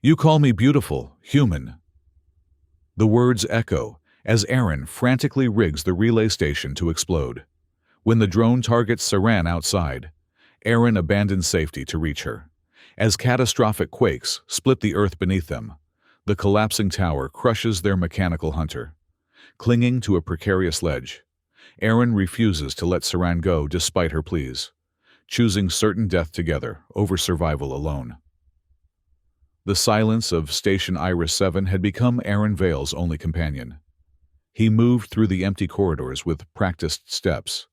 You call me beautiful, human. The words echo as Aaron frantically rigs the relay station to explode. When the drone targets Saran outside, Aaron abandons safety to reach her. As catastrophic quakes split the earth beneath them, the collapsing tower crushes their mechanical hunter. Clinging to a precarious ledge, Aaron refuses to let Saran go despite her pleas, choosing certain death together over survival alone. The silence of Station Iris 7 had become Aaron Vale's only companion. He moved through the empty corridors with practiced steps,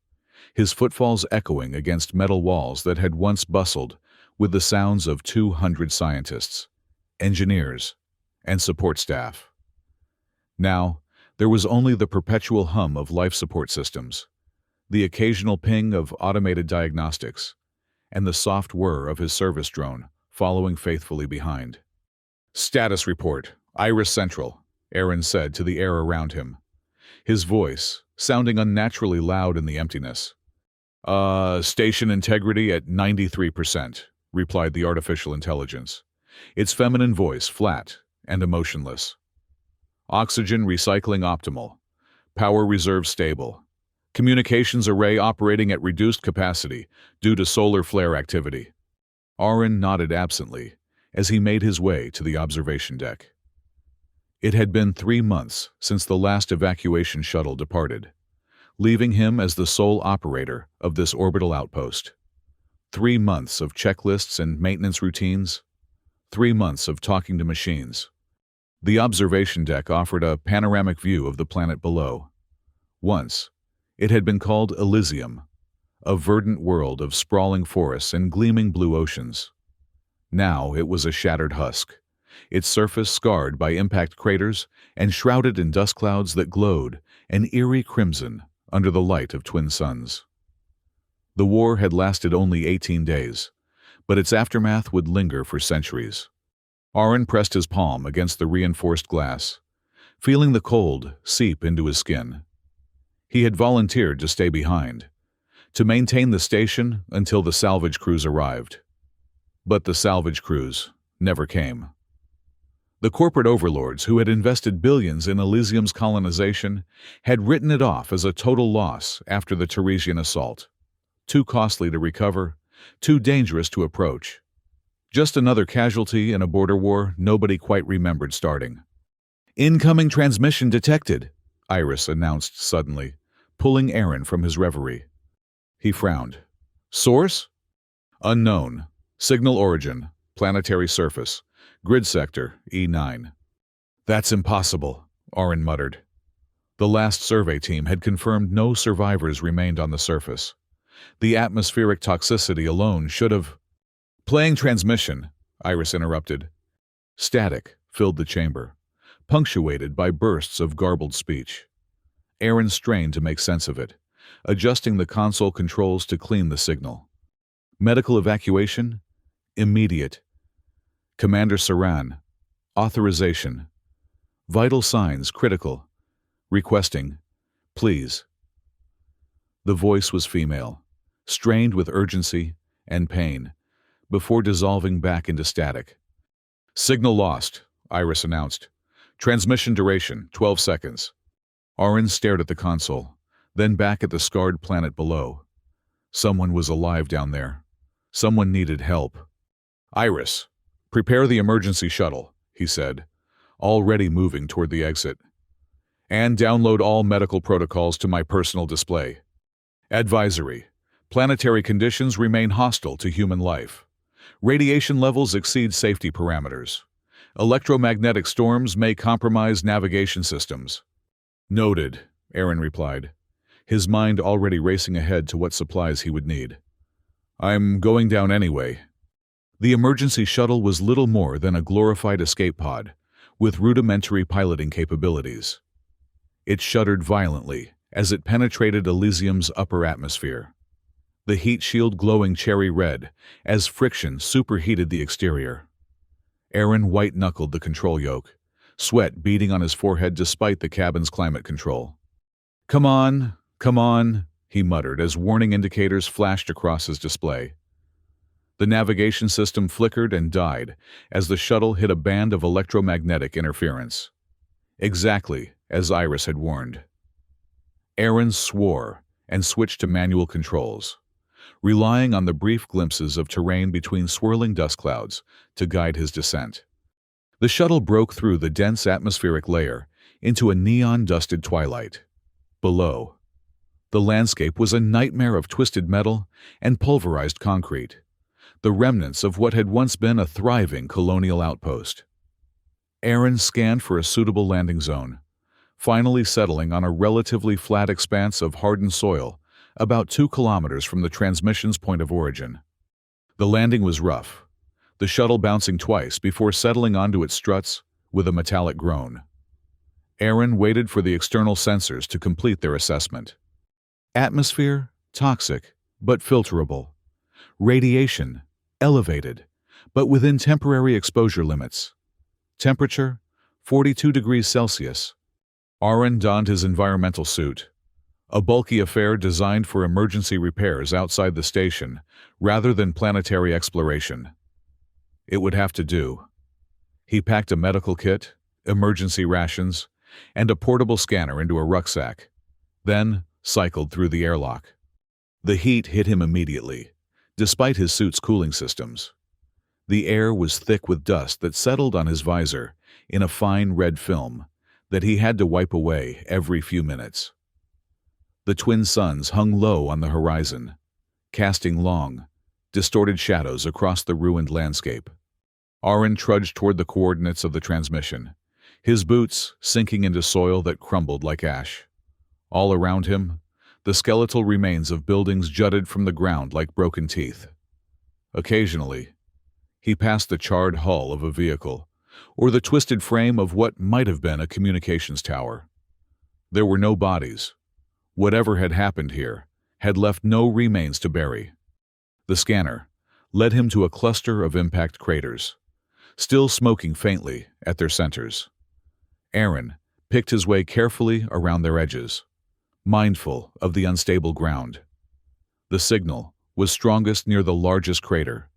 his footfalls echoing against metal walls that had once bustled with the sounds of 200 scientists, engineers, and support staff. Now, there was only the perpetual hum of life support systems, the occasional ping of automated diagnostics, and the soft whir of his service drone following faithfully behind. "Status report, Iris Central," Aaron said to the air around him, his voice sounding unnaturally loud in the emptiness. Station integrity at 93%, replied the artificial intelligence, its feminine voice flat and emotionless. Oxygen recycling optimal. Power reserve stable. Communications array operating at reduced capacity due to solar flare activity. Aaron nodded absently as he made his way to the observation deck. It had been 3 months since the last evacuation shuttle departed, leaving him as the sole operator of this orbital outpost. 3 months of checklists and maintenance routines. 3 months of talking to machines. The observation deck offered a panoramic view of the planet below. Once, it had been called Elysium, a verdant world of sprawling forests and gleaming blue oceans. Now it was a shattered husk, its surface scarred by impact craters and shrouded in dust clouds that glowed an eerie crimson under the light of twin suns. The war had lasted only 18 days, but its aftermath would linger for centuries. Aaron pressed his palm against the reinforced glass, feeling the cold seep into his skin. He had volunteered to stay behind, to maintain the station until the salvage crews arrived. But the salvage crews never came. The corporate overlords who had invested billions in Elysium's colonization had written it off as a total loss after the Teresian assault. Too costly to recover, too dangerous to approach. Just another casualty in a border war nobody quite remembered starting. "Incoming transmission detected," Iris announced suddenly, pulling Aaron from his reverie. He frowned. "Source?" "Unknown. Signal origin, planetary surface, grid sector, E9. "That's impossible," Aaron muttered. The last survey team had confirmed no survivors remained on the surface. The atmospheric toxicity alone should have— "Playing transmission," Iris interrupted. Static filled the chamber, punctuated by bursts of garbled speech. Aaron strained to make sense of it, adjusting the console controls to clean the signal. Medical evacuation? Immediate. Commander Saran. Authorization. Vital signs critical. Requesting. Please. The voice was female, strained with urgency and pain, before dissolving back into static. "Signal lost," Iris announced. "Transmission duration, 12 seconds. Aaron stared at the console, then back at the scarred planet below. Someone was alive down there. Someone needed help. "Iris, prepare the emergency shuttle," he said, already moving toward the exit. "And download all medical protocols to my personal display. Advisory. Planetary conditions remain hostile to human life. Radiation levels exceed safety parameters. Electromagnetic storms may compromise navigation systems." "Noted," Aaron replied, his mind already racing ahead to what supplies he would need. "I'm going down anyway." The emergency shuttle was little more than a glorified escape pod, with rudimentary piloting capabilities. It shuddered violently as it penetrated Elysium's upper atmosphere, the heat shield glowing cherry red as friction superheated the exterior. Aaron white-knuckled the control yoke, sweat beading on his forehead despite the cabin's climate control. Come on, he muttered as warning indicators flashed across his display. The navigation system flickered and died as the shuttle hit a band of electromagnetic interference. Exactly as Iris had warned. Aaron swore and switched to manual controls, relying on the brief glimpses of terrain between swirling dust clouds to guide his descent. The shuttle broke through the dense atmospheric layer into a neon-dusted twilight. Below, the landscape was a nightmare of twisted metal and pulverized concrete, the remnants of what had once been a thriving colonial outpost. Aaron scanned for a suitable landing zone, finally settling on a relatively flat expanse of hardened soil about 2 kilometers from the transmission's point of origin. The landing was rough, the shuttle bouncing twice before settling onto its struts with a metallic groan. Aaron waited for the external sensors to complete their assessment. Atmosphere, toxic, but filterable. Radiation, elevated, but within temporary exposure limits. Temperature, 42 degrees Celsius. Aaron donned his environmental suit, a bulky affair designed for emergency repairs outside the station rather than planetary exploration. It would have to do. He packed a medical kit, emergency rations, and a portable scanner into a rucksack, then cycled through the airlock. The heat hit him immediately, despite his suit's cooling systems. The air was thick with dust that settled on his visor in a fine red film that he had to wipe away every few minutes. The twin suns hung low on the horizon, casting long, distorted shadows across the ruined landscape. Aaron trudged toward the coordinates of the transmission, his boots sinking into soil that crumbled like ash. All around him, the skeletal remains of buildings jutted from the ground like broken teeth. Occasionally, he passed the charred hull of a vehicle, or the twisted frame of what might have been a communications tower. There were no bodies. Whatever had happened here had left no remains to bury. The scanner led him to a cluster of impact craters, still smoking faintly at their centers. Aaron picked his way carefully around their edges, mindful of the unstable ground. The signal was strongest near the largest crater,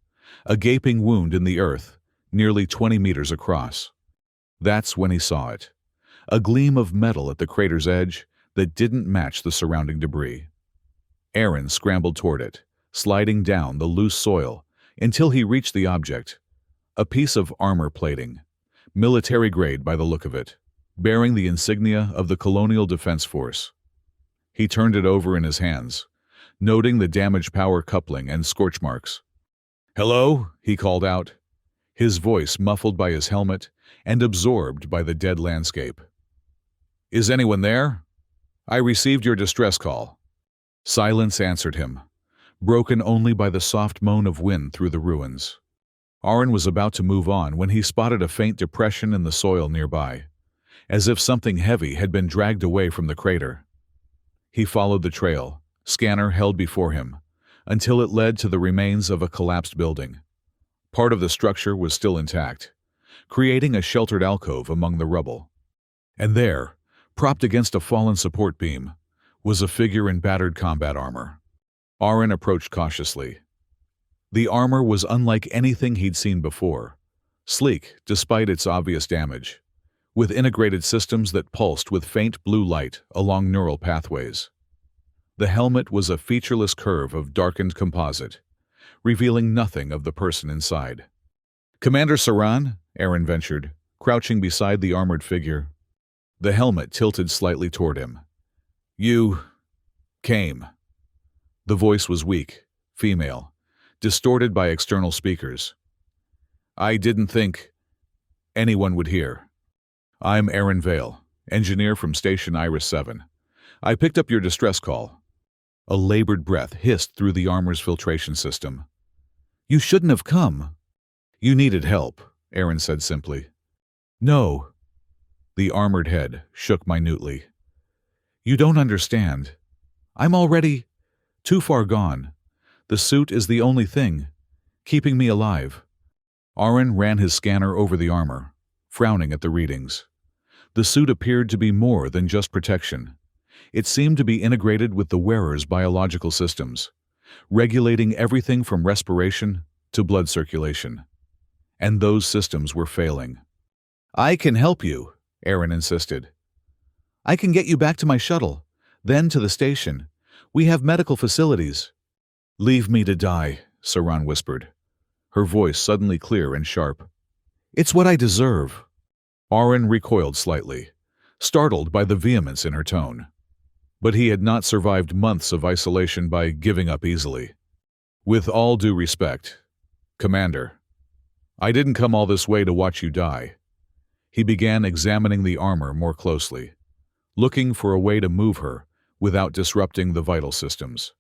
a gaping wound in the earth nearly 20 meters across. That's when he saw it, a gleam of metal at the crater's edge that didn't match the surrounding debris. Aaron scrambled toward it, sliding down the loose soil until he reached the object, a piece of armor plating, military grade by the look of it, bearing the insignia of the Colonial Defense Force. He turned it over in his hands, noting the damaged power coupling and scorch marks. "Hello?" he called out, his voice muffled by his helmet and absorbed by the dead landscape. "Is anyone there? I received your distress call." Silence answered him, broken only by the soft moan of wind through the ruins. Aaron was about to move on when he spotted a faint depression in the soil nearby, as if something heavy had been dragged away from the crater. He followed the trail, scanner held before him, until it led to the remains of a collapsed building. Part of the structure was still intact, creating a sheltered alcove among the rubble. And there, propped against a fallen support beam, was a figure in battered combat armor. Aaron approached cautiously. The armor was unlike anything he'd seen before, sleek despite its obvious damage, with integrated systems that pulsed with faint blue light along neural pathways. The helmet was a featureless curve of darkened composite, revealing nothing of the person inside. "Commander Saran?" Aaron ventured, crouching beside the armored figure. The helmet tilted slightly toward him. "You came." The voice was weak, female, distorted by external speakers. "I didn't think anyone would hear. I'm Aaron Vale, engineer from Station Iris 7. I picked up your distress call." A labored breath hissed through the armor's filtration system. "You shouldn't have come." "You needed help," Aaron said simply. "No." The armored head shook minutely. "You don't understand. I'm already too far gone. The suit is the only thing keeping me alive." Aaron ran his scanner over the armor, frowning at the readings. The suit appeared to be more than just protection. It seemed to be integrated with the wearer's biological systems, regulating everything from respiration to blood circulation. And those systems were failing. "I can help you," Aaron insisted. "I can get you back to my shuttle, then to the station. We have medical facilities." "Leave me to die," Saran whispered, her voice suddenly clear and sharp. "It's what I deserve." Aaron recoiled slightly, startled by the vehemence in her tone. But he had not survived months of isolation by giving up easily. "With all due respect, Commander, I didn't come all this way to watch you die." He began examining the armor more closely, looking for a way to move her without disrupting the vital systems.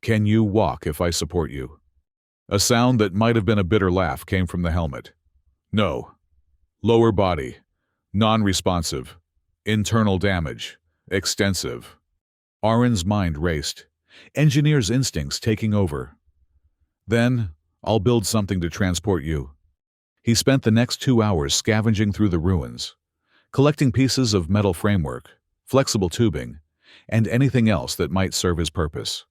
"Can you walk if I support you?" A sound that might have been a bitter laugh came from the helmet. "No. Lower body. Non-responsive. Internal damage. Extensive." Aaron's mind raced, engineer's instincts taking over. "Then, I'll build something to transport you." He spent the next 2 hours scavenging through the ruins, collecting pieces of metal framework, flexible tubing, and anything else that might serve his purpose.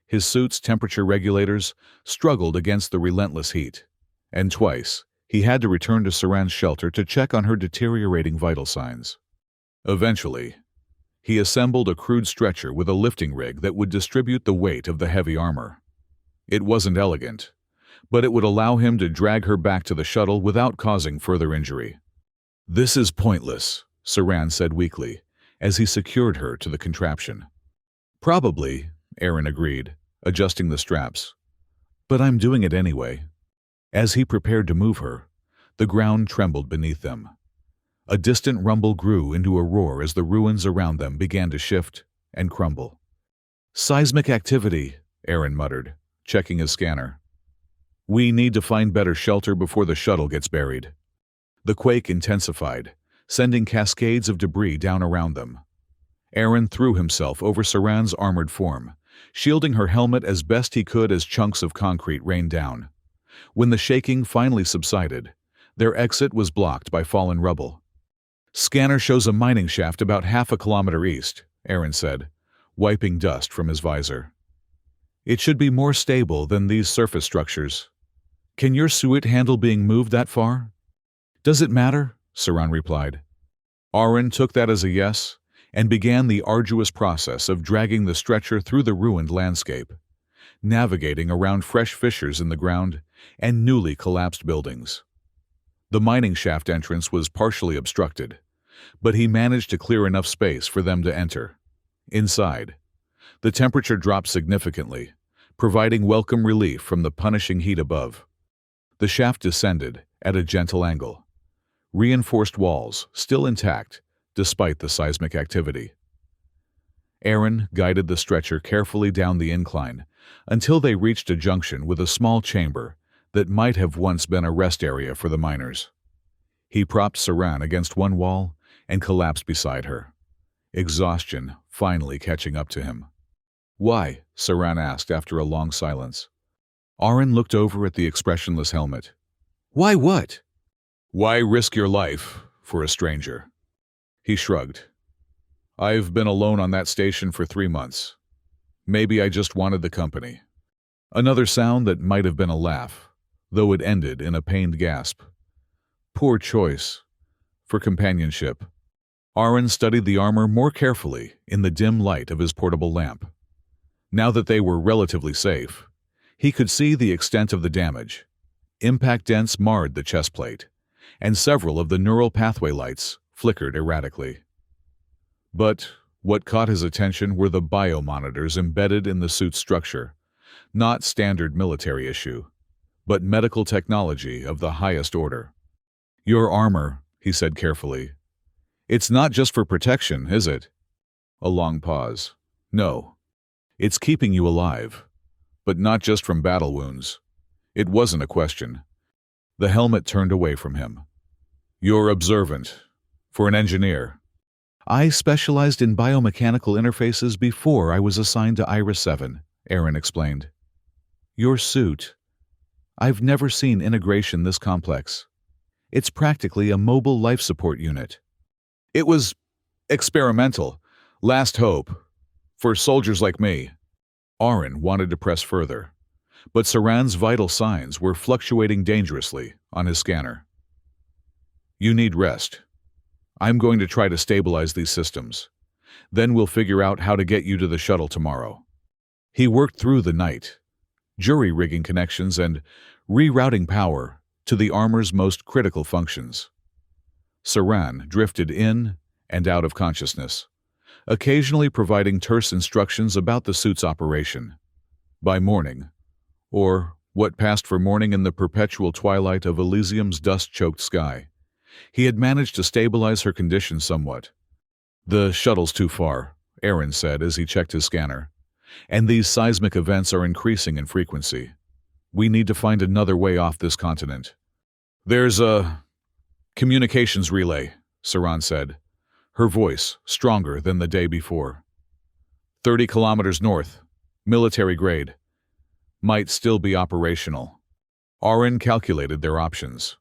His suit's temperature regulators struggled against the relentless heat, and twice he had to return to Saran's shelter to check on her deteriorating vital signs. Eventually, he assembled a crude stretcher with a lifting rig that would distribute the weight of the heavy armor. It wasn't elegant, but it would allow him to drag her back to the shuttle without causing further injury. "This is pointless," Saran said weakly, as he secured her to the contraption. "Probably," Aaron agreed, adjusting the straps. "But I'm doing it anyway." As he prepared to move her, the ground trembled beneath them. A distant rumble grew into a roar as the ruins around them began to shift and crumble. "Seismic activity," Aaron muttered, checking his scanner. "We need to find better shelter before the shuttle gets buried." The quake intensified, sending cascades of debris down around them. Aaron threw himself over Saran's armored form, shielding her helmet as best he could as chunks of concrete rained down. When the shaking finally subsided, their exit was blocked by fallen rubble. "Scanner shows a mining shaft about half a kilometer east," Aaron said, wiping dust from his visor. "It should be more stable than these surface structures. Can your suit handle being moved that far?" "Does it matter?" Saran replied. Aaron took that as a yes and began the arduous process of dragging the stretcher through the ruined landscape, navigating around fresh fissures in the ground and newly collapsed buildings. The mining shaft entrance was partially obstructed, but he managed to clear enough space for them to enter. Inside, the temperature dropped significantly, providing welcome relief from the punishing heat above. The shaft descended at a gentle angle, reinforced walls still intact despite the seismic activity. Aaron guided the stretcher carefully down the incline until they reached a junction with a small chamber that might have once been a rest area for the miners. He propped Saran against one wall and collapsed beside her, exhaustion finally catching up to him. "Why?" Saran asked after a long silence. Aaron looked over at the expressionless helmet. "Why what?" "Why risk your life for a stranger?" He shrugged. "I've been alone on that station for 3 months. Maybe I just wanted the company." Another sound that might have been a laugh, though it ended in a pained gasp. Poor choice for companionship. Aaron studied the armor more carefully in the dim light of his portable lamp. Now that they were relatively safe, he could see the extent of the damage. Impact dents marred the chest plate, and several of the neural pathway lights flickered erratically. But what caught his attention were the biomonitors embedded in the suit's structure, not standard military issue, but medical technology of the highest order. "Your armor," he said carefully. "It's not just for protection, is it?" A long pause. "No. It's keeping you alive, but not just from battle wounds." It wasn't a question. The helmet turned away from him. "You're observant. For an engineer." "I specialized in biomechanical interfaces before I was assigned to Iris 7, Aaron explained. "Your suit. I've never seen integration this complex. It's practically a mobile life support unit." "It was experimental. Last hope. For soldiers like me." Aaron wanted to press further, but Saran's vital signs were fluctuating dangerously on his scanner. "You need rest. I'm going to try to stabilize these systems. Then we'll figure out how to get you to the shuttle tomorrow." He worked through the night, jury-rigging connections and rerouting power to the armor's most critical functions. Saran drifted in and out of consciousness, occasionally providing terse instructions about the suit's operation. By morning, or what passed for morning in the perpetual twilight of Elysium's dust-choked sky, he had managed to stabilize her condition somewhat. "The shuttle's too far," Aaron said as he checked his scanner, "and these seismic events are increasing in frequency. We need to find another way off this continent." "There's a communications relay," Saran said, her voice stronger than the day before. 30 kilometers north, military grade. Might still be operational." Aaron calculated their options.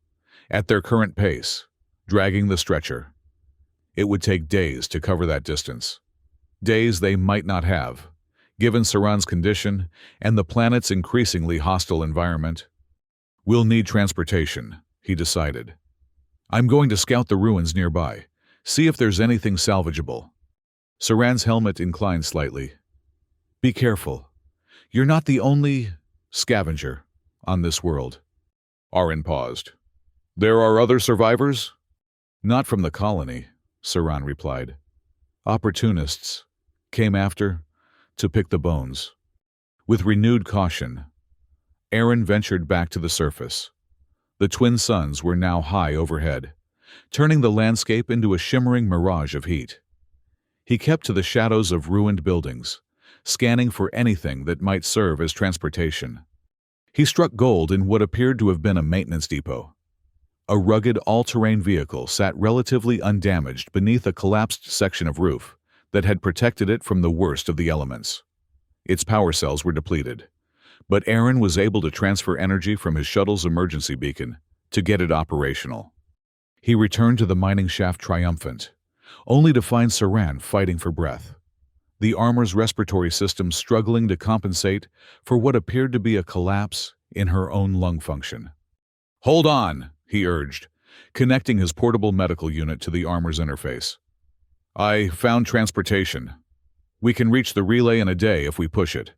At their current pace, dragging the stretcher, it would take days to cover that distance. Days they might not have, given Saran's condition and the planet's increasingly hostile environment. "We'll need transportation," he decided. "I'm going to scout the ruins nearby, see if there's anything salvageable." Saran's helmet inclined slightly. "Be careful. You're not the only scavenger on this world." Aaron paused. "There are other survivors?" "Not from the colony," Saran replied. "Opportunists came after to pick the bones." With renewed caution, Aaron ventured back to the surface. The twin suns were now high overhead, turning the landscape into a shimmering mirage of heat. He kept to the shadows of ruined buildings, scanning for anything that might serve as transportation. He struck gold in what appeared to have been a maintenance depot. A rugged all-terrain vehicle sat relatively undamaged beneath a collapsed section of roof that had protected it from the worst of the elements. Its power cells were depleted, but Aaron was able to transfer energy from his shuttle's emergency beacon to get it operational. He returned to the mining shaft triumphant, only to find Saran fighting for breath, the armor's respiratory system struggling to compensate for what appeared to be a collapse in her own lung function. "Hold on," he urged, connecting his portable medical unit to the armor's interface. "I found transportation. We can reach the relay in a day if we push it."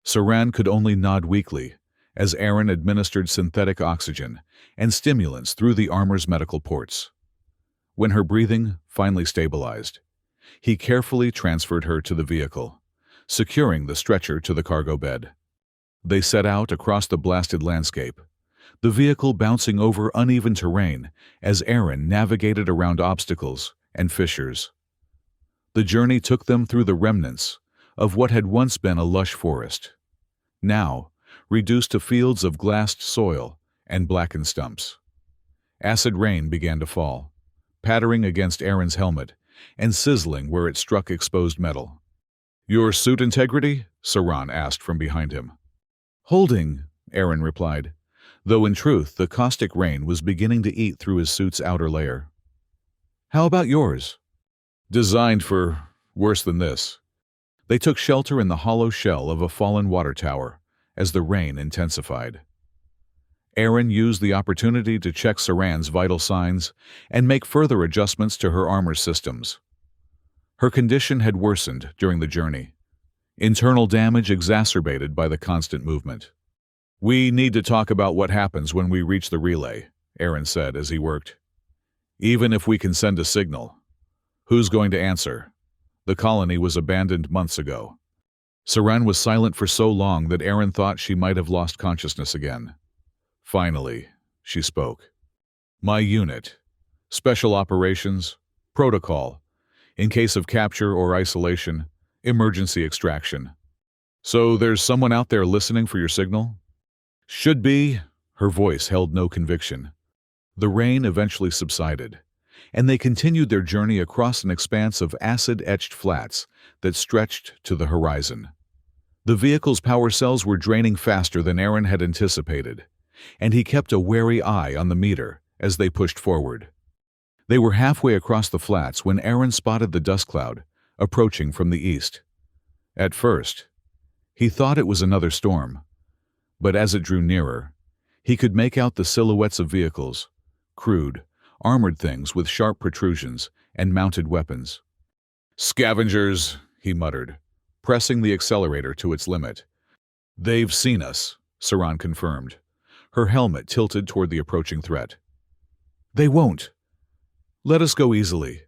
Saran could only nod weakly as Aaron administered synthetic oxygen and stimulants through the armor's medical ports. When her breathing finally stabilized, he carefully transferred her to the vehicle, securing the stretcher to the cargo bed. They set out across the blasted landscape, the vehicle bouncing over uneven terrain as Aaron navigated around obstacles and fissures. The journey took them through the remnants of what had once been a lush forest, now reduced to fields of glassed soil and blackened stumps. Acid rain began to fall, pattering against Aaron's helmet and sizzling where it struck exposed metal. "Your suit integrity?" Saran asked from behind him. "Holding," Aaron replied, though in truth the caustic rain was beginning to eat through his suit's outer layer. "How about yours?" "Designed for worse than this." They took shelter in the hollow shell of a fallen water tower as the rain intensified. Aaron used the opportunity to check Saran's vital signs and make further adjustments to her armor systems. Her condition had worsened during the journey, internal damage exacerbated by the constant movement. "We need to talk about what happens when we reach the relay," Aaron said as he worked. "Even if we can send a signal, who's going to answer? The colony was abandoned months ago." Saran was silent for so long that Aaron thought she might have lost consciousness again. Finally, she spoke. "My unit. Special operations. Protocol. In case of capture or isolation, emergency extraction. So there's someone out there listening for your signal?" "Should be." Her voice held no conviction. The rain eventually subsided, and they continued their journey across an expanse of acid-etched flats that stretched to the horizon. The vehicle's power cells were draining faster than Aaron had anticipated, and he kept a wary eye on the meter as they pushed forward. They were halfway across the flats when Aaron spotted the dust cloud approaching from the east. At first, he thought it was another storm, But as it drew nearer, he could make out the silhouettes of vehicles, crude, armored things with sharp protrusions and mounted weapons. "Scavengers," he muttered, pressing the accelerator to its limit. "They've seen us," Saran confirmed, her helmet tilted toward the approaching threat. "They won't. Let us go easily."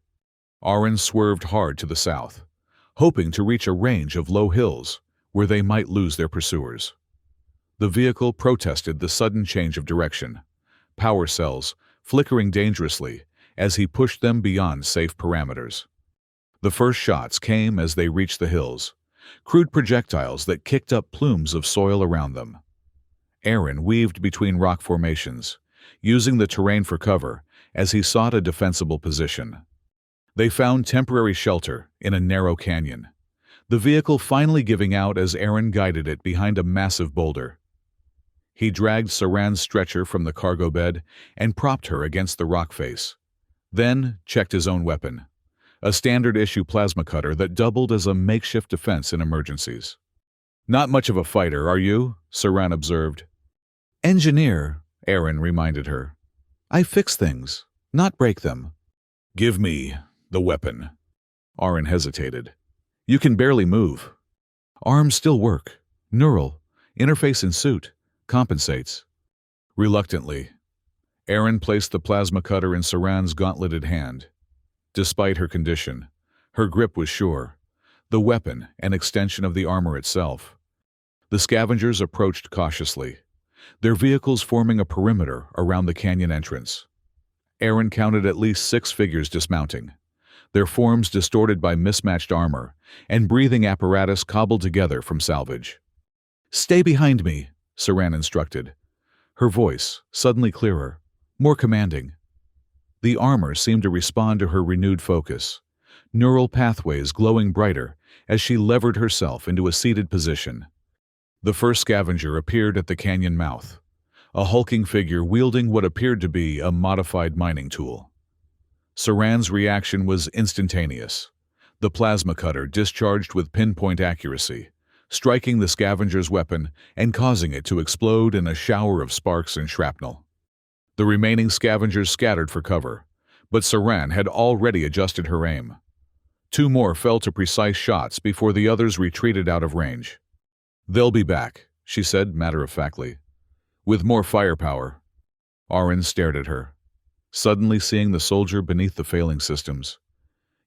Aaron swerved hard to the south, hoping to reach a range of low hills where they might lose their pursuers. The vehicle protested the sudden change of direction, power cells flickering dangerously as he pushed them beyond safe parameters. The first shots came as they reached the hills, crude projectiles that kicked up plumes of soil around them. Aaron weaved between rock formations, using the terrain for cover as he sought a defensible position. They found temporary shelter in a narrow canyon, the vehicle finally giving out as Aaron guided it behind a massive boulder. He dragged Saran's stretcher from the cargo bed and propped her against the rock face, then checked his own weapon, a standard-issue plasma cutter that doubled as a makeshift defense in emergencies. "Not much of a fighter, are you?" Saran observed. "Engineer," Aaron reminded her. "I fix things, not break them." "Give me the weapon." Aaron hesitated. "You can barely move." "Arms still work. Neural. Interface in suit. Compensates." Reluctantly, Aaron placed the plasma cutter in Saran's gauntleted hand. Despite her condition, her grip was sure, the weapon an extension of the armor itself. The scavengers approached cautiously, their vehicles forming a perimeter around the canyon entrance. Aaron counted at least 6 figures dismounting, their forms distorted by mismatched armor and breathing apparatus cobbled together from salvage. "Stay behind me," Saran instructed, her voice suddenly clearer, more commanding. The armor seemed to respond to her renewed focus, neural pathways glowing brighter as she levered herself into a seated position. The first scavenger appeared at the canyon mouth, a hulking figure wielding what appeared to be a modified mining tool. Saran's reaction was instantaneous. The plasma cutter discharged with pinpoint accuracy, striking the scavenger's weapon and causing it to explode in a shower of sparks and shrapnel. The remaining scavengers scattered for cover, but Saran had already adjusted her aim. 2 more fell to precise shots before the others retreated out of range. "They'll be back," she said matter-of-factly, "with more firepower." Aaron stared at her, suddenly seeing the soldier beneath the failing systems.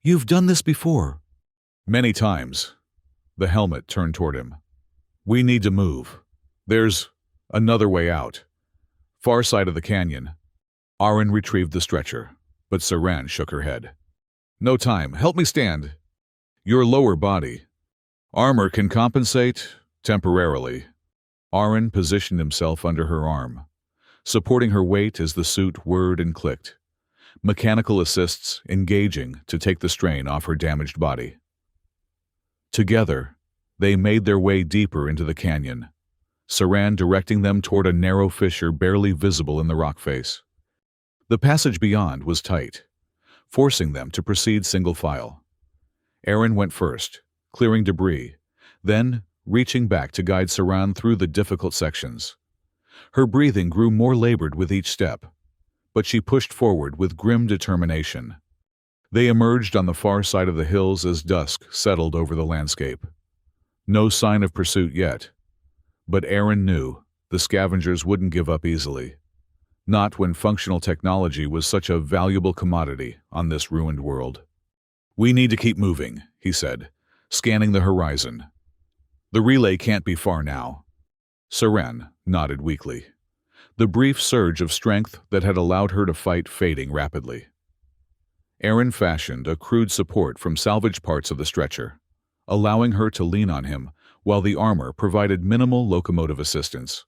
"You've done this before." "Many times." The helmet turned toward him. "We need to move. There's another way out. Far side of the canyon." Aaron retrieved the stretcher, but Saran shook her head. "No time. Help me stand." "Your lower body. Armor can compensate, temporarily." Aaron positioned himself under her arm, supporting her weight as the suit whirred and clicked, mechanical assists engaging to take the strain off her damaged body. Together, they made their way deeper into the canyon, Saran directing them toward a narrow fissure barely visible in the rock face. The passage beyond was tight, forcing them to proceed single file. Aaron went first, clearing debris, then reaching back to guide Saran through the difficult sections. Her breathing grew more labored with each step, but she pushed forward with grim determination. They emerged on the far side of the hills as dusk settled over the landscape. No sign of pursuit yet, but Aaron knew the scavengers wouldn't give up easily. Not when functional technology was such a valuable commodity on this ruined world. "We need to keep moving," he said, scanning the horizon. "The relay can't be far now." Saran nodded weakly, the brief surge of strength that had allowed her to fight fading rapidly. Aaron fashioned a crude support from salvaged parts of the stretcher, allowing her to lean on him while the armor provided minimal locomotive assistance.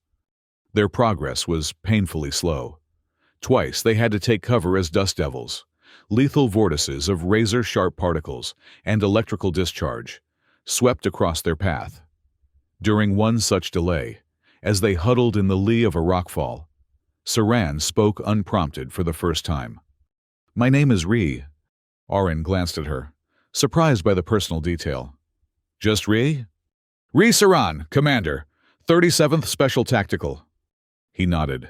Their progress was painfully slow. Twice they had to take cover as dust devils, lethal vortices of razor-sharp particles and electrical discharge swept across their path. During one such delay, as they huddled in the lee of a rockfall, Saran spoke unprompted for the first time. "My name is Ree." Aaron glanced at her, surprised by the personal detail. "Just Ree?" "Ree Saran, Commander. 37th Special Tactical. He nodded.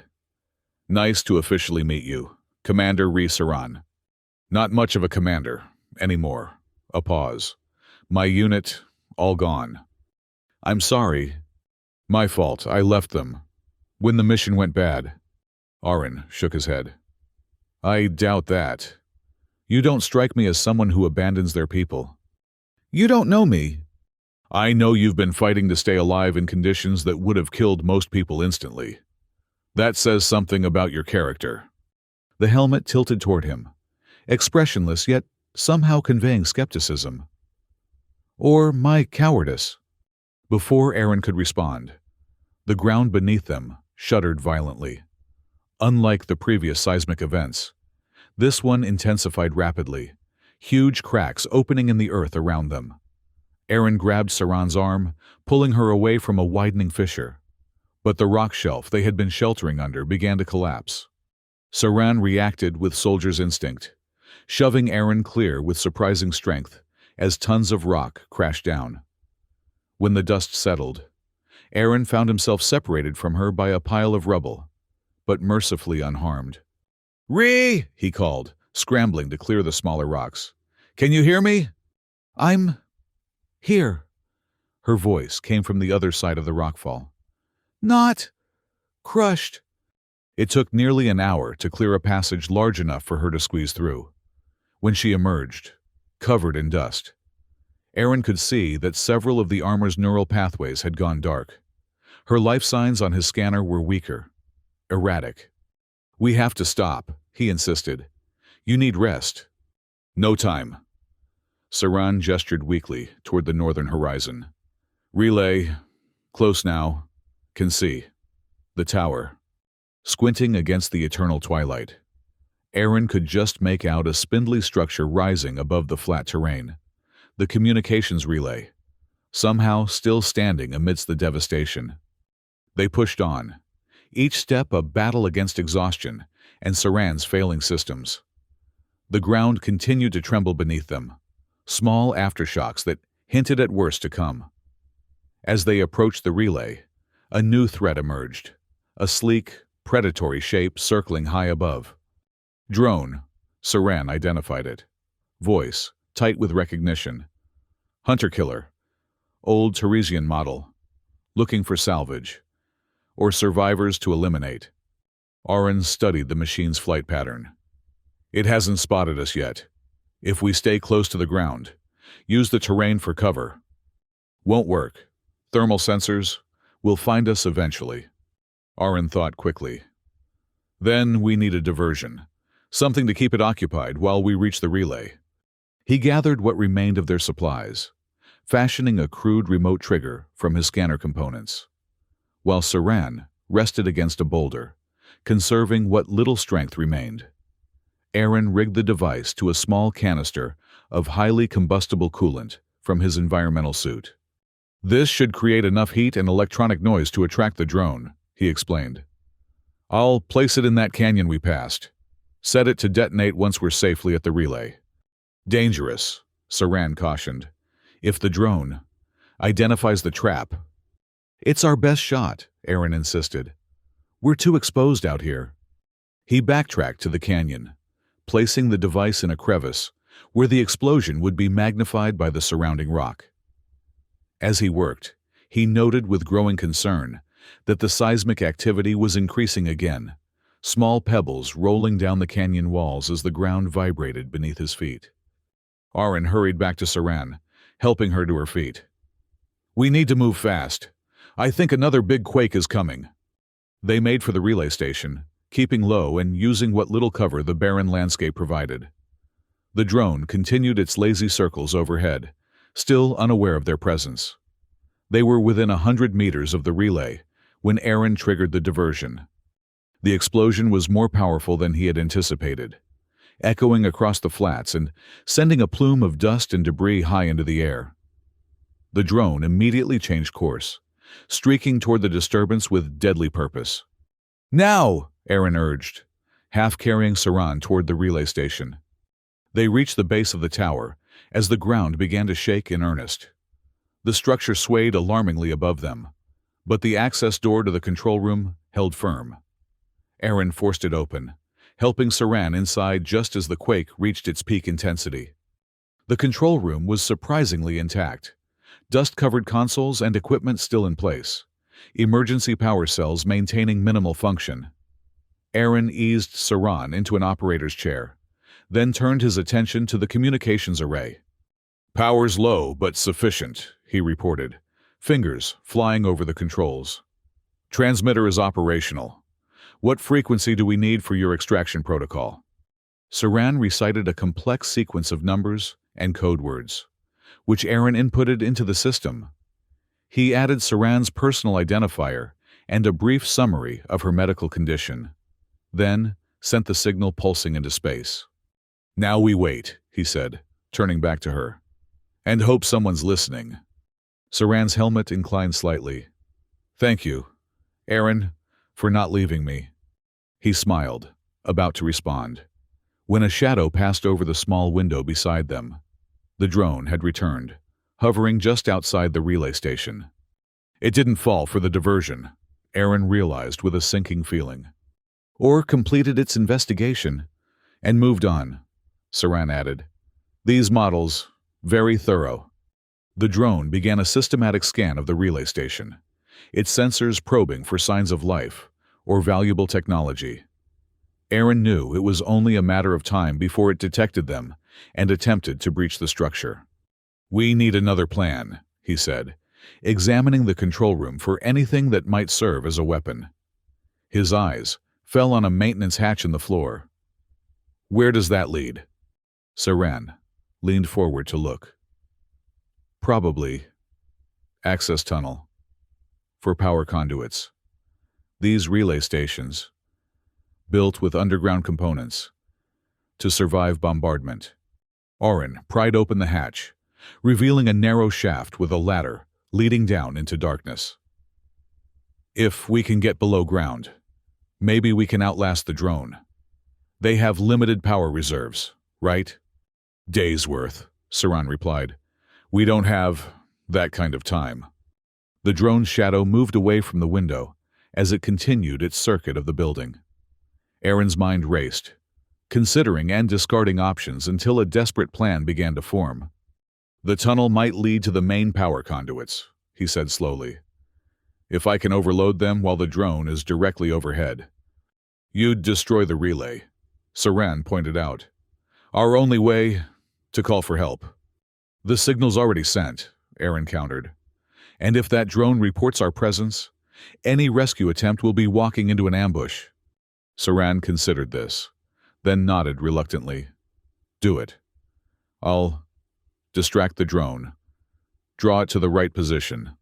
Nice to officially meet you, Commander Saran. Not much of a commander, anymore. A pause. My unit, all gone. I'm sorry. My fault, I left them. When the mission went bad. Aaron shook his head. I doubt that. You don't strike me as someone who abandons their people. You don't know me. I know you've been fighting to stay alive in conditions that would have killed most people instantly. That says something about your character. The helmet tilted toward him, expressionless yet somehow conveying skepticism. Or my cowardice. Before Aaron could respond, the ground beneath them shuddered violently. Unlike the previous seismic events, this one intensified rapidly, huge cracks opening in the earth around them. Aaron grabbed Saran's arm, pulling her away from a widening fissure. But the rock shelf they had been sheltering under began to collapse. Saran reacted with soldier's instinct, shoving Aaron clear with surprising strength as tons of rock crashed down. When the dust settled, Aaron found himself separated from her by a pile of rubble, but mercifully unharmed. "Ree!" he called, scrambling to clear the smaller rocks. "Can you hear me?" "I'm here." Her voice came from the other side of the rockfall. "Not crushed." It took nearly an hour to clear a passage large enough for her to squeeze through. When she emerged, covered in dust, Aaron could see that several of the armor's neural pathways had gone dark. Her life signs on his scanner were weaker, erratic. "We have to stop," he insisted. "You need rest." "No time." Saran gestured weakly toward the northern horizon. "Relay, close now. Can see. The tower." Squinting against the eternal twilight, Aaron could just make out a spindly structure rising above the flat terrain. The communications relay, somehow still standing amidst the devastation. They pushed on, each step a battle against exhaustion and Saran's failing systems. The ground continued to tremble beneath them, small aftershocks that hinted at worse to come. As they approached the relay, a new threat emerged, a sleek, predatory shape circling high above. Drone, Saran identified it. Voice, tight with recognition. Hunter-killer, old Teresian model, looking for salvage, or survivors to eliminate. Aaron studied the machine's flight pattern. "It hasn't spotted us yet. If we stay close to the ground, use the terrain for cover. Won't work. Thermal sensors will find us eventually." Aaron thought quickly. "Then we need a diversion, something to keep it occupied while we reach the relay." He gathered what remained of their supplies, fashioning a crude remote trigger from his scanner components, while Saran rested against a boulder, conserving what little strength remained. Aaron rigged the device to a small canister of highly combustible coolant from his environmental suit. "This should create enough heat and electronic noise to attract the drone," he explained. "I'll place it in that canyon we passed. Set it to detonate once we're safely at the relay." "Dangerous," Saran cautioned. "If the drone identifies the trap." "It's our best shot," Aaron insisted. "We're too exposed out here." He backtracked to the canyon, placing the device in a crevice where the explosion would be magnified by the surrounding rock. As he worked, he noted with growing concern that the seismic activity was increasing again, small pebbles rolling down the canyon walls as the ground vibrated beneath his feet. Aaron hurried back to Saran, helping her to her feet. "We need to move fast. I think another big quake is coming." They made for the relay station, keeping low and using what little cover the barren landscape provided. The drone continued its lazy circles overhead, still unaware of their presence. They were within 100 meters of the relay when Aaron triggered the diversion. The explosion was more powerful than he had anticipated, echoing across the flats and sending a plume of dust and debris high into the air. The drone immediately changed course, streaking toward the disturbance with deadly purpose. "Now!" Aaron urged, half carrying Saran toward the relay station. They reached the base of the tower as the ground began to shake in earnest. The structure swayed alarmingly above them, But the access door to the control room held firm. Aaron forced it open, helping Saran inside just as the quake reached its peak intensity. The control room was surprisingly intact. Dust-covered consoles and equipment still in place. Emergency power cells maintaining minimal function. Aaron eased Saran into an operator's chair, then turned his attention to the communications array. "Power's low, but sufficient," he reported, fingers flying over the controls. "Transmitter is operational. What frequency do we need for your extraction protocol?" Saran recited a complex sequence of numbers and code words, which Aaron inputted into the system. He added Saran's personal identifier and a brief summary of her medical condition, then sent the signal pulsing into space. "Now we wait," he said, turning back to her, "and hope someone's listening." Saran's helmet inclined slightly. "Thank you, Aaron, for not leaving me." He smiled, about to respond, when a shadow passed over the small window beside them. The drone had returned, hovering just outside the relay station. It didn't fall for the diversion, Aaron realized with a sinking feeling. Or completed its investigation and moved on, Saran added. "These models, very thorough." The drone began a systematic scan of the relay station, its sensors probing for signs of life or valuable technology. Aaron knew it was only a matter of time before it detected them and attempted to breach the structure. "We need another plan," he said, examining the control room for anything that might serve as a weapon. His eyes fell on a maintenance hatch in the floor. "Where does that lead?" Saran leaned forward to look. "Probably access tunnel for power conduits. These relay stations, built with underground components, to survive bombardment." Aaron pried open the hatch, revealing a narrow shaft with a ladder leading down into darkness. "If we can get below ground, maybe we can outlast the drone. They have limited power reserves, right?" "Days' worth," Saran replied. "We don't have that kind of time." The drone's shadow moved away from the window as it continued its circuit of the building. Aaron's mind raced, considering and discarding options until a desperate plan began to form. "The tunnel might lead to the main power conduits," he said slowly. "If I can overload them while the drone is directly overhead." "You'd destroy the relay," Saran pointed out. "Our only way to call for help." "The signal's already sent," Aaron countered. "And if that drone reports our presence, any rescue attempt will be walking into an ambush." Saran considered this, then nodded reluctantly. "Do it. I'll distract the drone. Draw it to the right position."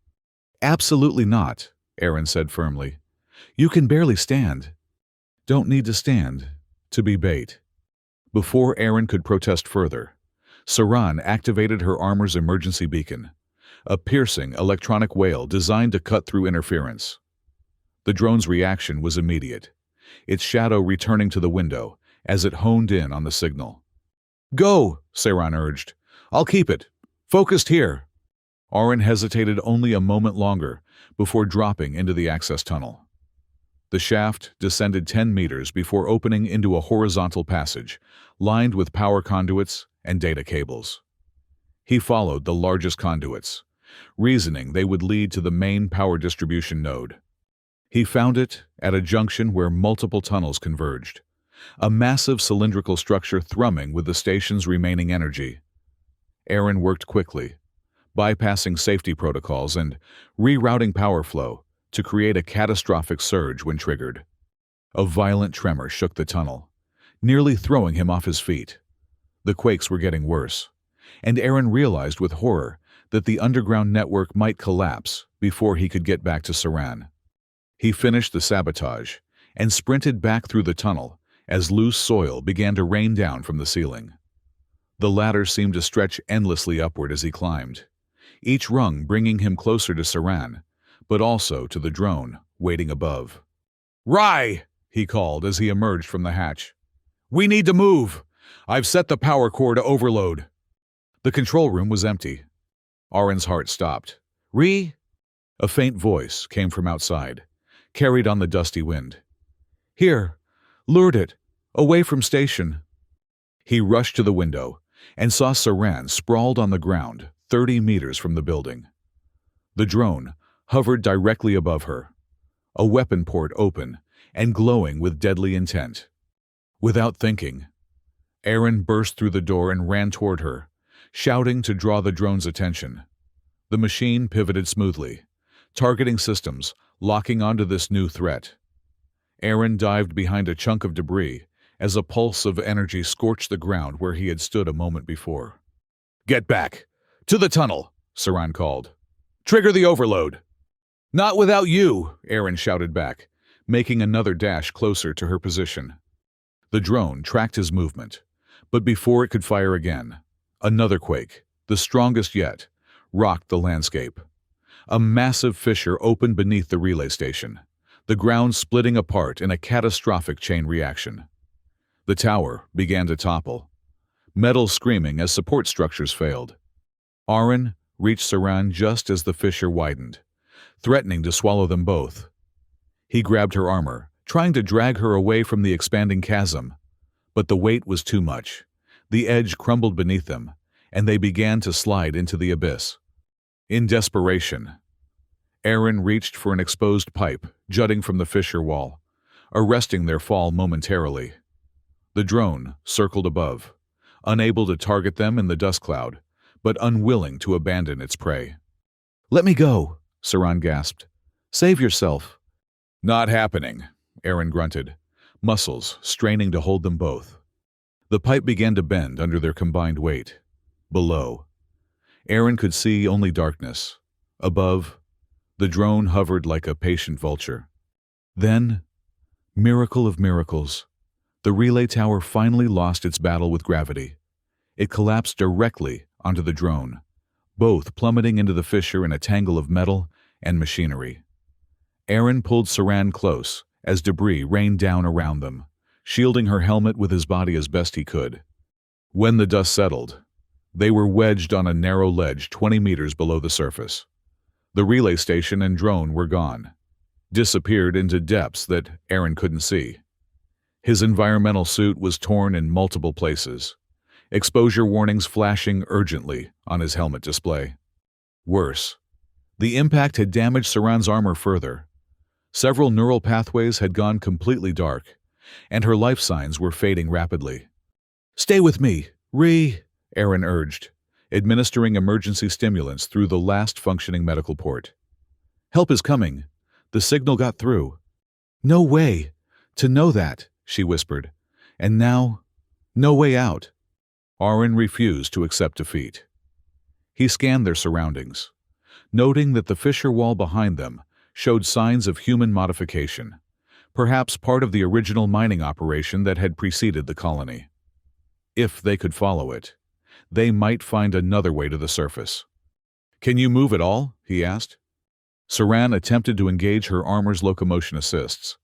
"Absolutely not," Aaron said firmly. "You can barely stand." "Don't need to stand to be bait." Before Aaron could protest further, Saran activated her armor's emergency beacon, a piercing electronic wail designed to cut through interference. The drone's reaction was immediate, its shadow returning to the window as it honed in on the signal. "Go," Saran urged. "I'll keep it. Focused here." Aaron hesitated only a moment longer before dropping into the access tunnel. The shaft descended 10 meters before opening into a horizontal passage, lined with power conduits and data cables. He followed the largest conduits, reasoning they would lead to the main power distribution node. He found it at a junction where multiple tunnels converged, a massive cylindrical structure thrumming with the station's remaining energy. Aaron worked quickly, bypassing safety protocols and rerouting power flow to create a catastrophic surge when triggered. A violent tremor shook the tunnel, nearly throwing him off his feet. The quakes were getting worse, and Aaron realized with horror that the underground network might collapse before he could get back to Saran. He finished the sabotage and sprinted back through the tunnel as loose soil began to rain down from the ceiling. The ladder seemed to stretch endlessly upward as he climbed, each rung bringing him closer to Saran, but also to the drone waiting above. "Rye!" he called as he emerged from the hatch. "We need to move! I've set the power core to overload." The control room was empty. Aaron's heart stopped. A faint voice came from outside, carried on the dusty wind. "Here, lured it, away from station." He rushed to the window and saw Saran sprawled on the ground 30 meters from the building. The drone hovered directly above her, a weapon port open and glowing with deadly intent. Without thinking, Aaron burst through the door and ran toward her, shouting to draw the drone's attention. The machine pivoted smoothly, targeting systems, locking onto this new threat. Aaron dived behind a chunk of debris as a pulse of energy scorched the ground where he had stood a moment before. "Get back! To the tunnel!" Saran called. "Trigger the overload!" "Not without you!" Aaron shouted back, making another dash closer to her position. The drone tracked his movement, but before it could fire again, another quake, the strongest yet, rocked the landscape. A massive fissure opened beneath the relay station, the ground splitting apart in a catastrophic chain reaction. The tower began to topple, metal screaming as support structures failed. Aaron reached Saran just as the fissure widened, threatening to swallow them both. He grabbed her armor, trying to drag her away from the expanding chasm, but the weight was too much. The edge crumbled beneath them, and they began to slide into the abyss. In desperation, Aaron reached for an exposed pipe jutting from the fissure wall, arresting their fall momentarily. The drone circled above, unable to target them in the dust cloud, but unwilling to abandon its prey. "Let me go," Saran gasped. "Save yourself." "Not happening," Aaron grunted, muscles straining to hold them both. The pipe began to bend under their combined weight. Below, Aaron could see only darkness. Above, the drone hovered like a patient vulture. Then, miracle of miracles, the relay tower finally lost its battle with gravity. It collapsed directly onto the drone, both plummeting into the fissure in a tangle of metal and machinery. Aaron pulled Saran close as debris rained down around them, shielding her helmet with his body as best he could. When the dust settled, they were wedged on a narrow ledge 20 meters below the surface. The relay station and drone were gone, disappeared into depths that Aaron couldn't see. His environmental suit was torn in multiple places, exposure warnings flashing urgently on his helmet display. Worse, the impact had damaged Saran's armor further. Several neural pathways had gone completely dark, and her life signs were fading rapidly. "Stay with me, Aaron urged, administering emergency stimulants through the last functioning medical port. "Help is coming. The signal got through." "No way to know that," she whispered. "And now, no way out." Aaron refused to accept defeat. He scanned their surroundings, noting that the fissure wall behind them showed signs of human modification, perhaps part of the original mining operation that had preceded the colony. If they could follow it, they might find another way to the surface. "Can you move at all?" he asked. Saran attempted to engage her armor's locomotion assists,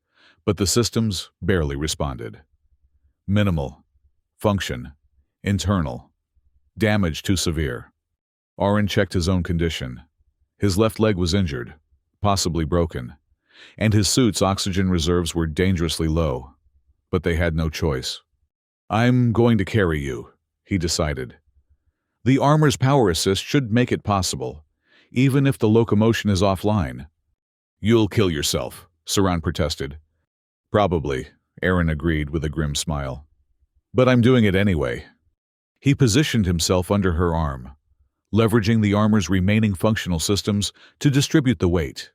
but the systems barely responded. Minimal. Function. Internal. Damage too severe. Aaron checked his own condition. His left leg was injured, possibly broken, and his suit's oxygen reserves were dangerously low, but they had no choice. "I'm going to carry you," he decided. "The armor's power assist should make it possible, even if the locomotion is offline." "You'll kill yourself," Saran protested. "Probably," Aaron agreed with a grim smile. "But I'm doing it anyway." He positioned himself under her arm, leveraging the armor's remaining functional systems to distribute the weight.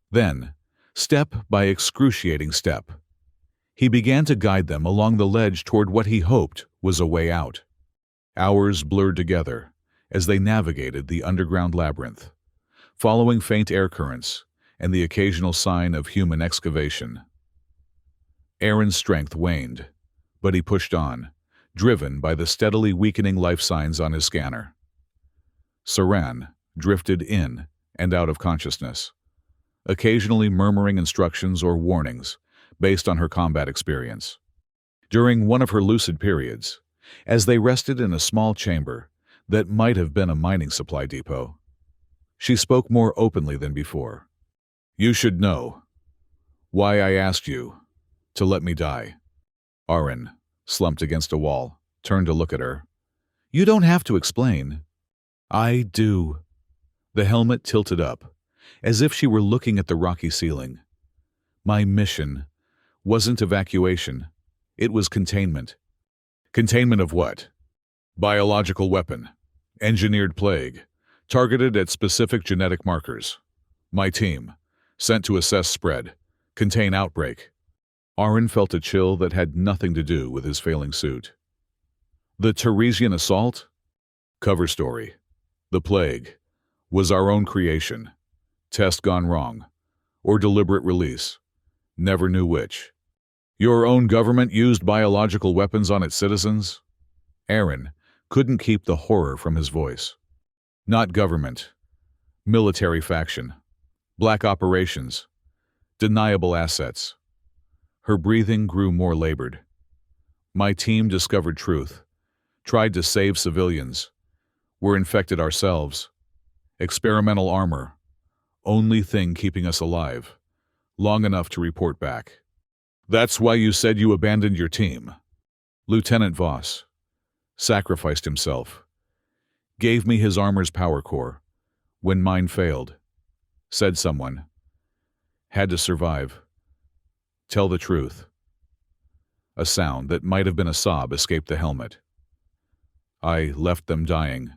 Then, step by excruciating step, he began to guide them along the ledge toward what he hoped was a way out. Hours blurred together as they navigated the underground labyrinth, following faint air currents and the occasional sign of human excavation. Aaron's strength waned, but he pushed on, driven by the steadily weakening life signs on his scanner. Saran drifted in and out of consciousness, occasionally murmuring instructions or warnings based on her combat experience. During one of her lucid periods, as they rested in a small chamber that might have been a mining supply depot, she spoke more openly than before. You should know why I asked you to let me die. Aaron, slumped against a wall, turned to look at her. You don't have to explain. I do. The helmet tilted up, as if she were looking at the rocky ceiling. My mission wasn't evacuation. It was containment. Containment of what? Biological weapon. Engineered plague. Targeted at specific genetic markers. My team. Sent to assess spread. Contain outbreak. Aaron felt a chill that had nothing to do with his failing suit. The Teresian assault? Cover story. The plague was our own creation. Test gone wrong. Or deliberate release. Never knew which. Your own government used biological weapons on its citizens? Aaron couldn't keep the horror from his voice. Not government. Military faction. Black operations. Deniable assets. Her breathing grew more labored. My team discovered truth. Tried to save civilians. We're infected ourselves. Experimental armor. Only thing keeping us alive. Long enough to report back. That's why you said you abandoned your team. Lieutenant Voss sacrificed himself. Gave me his armor's power core. When mine failed. Said someone. Had to survive. Tell the truth. A sound that might have been a sob escaped the helmet. I left them dying.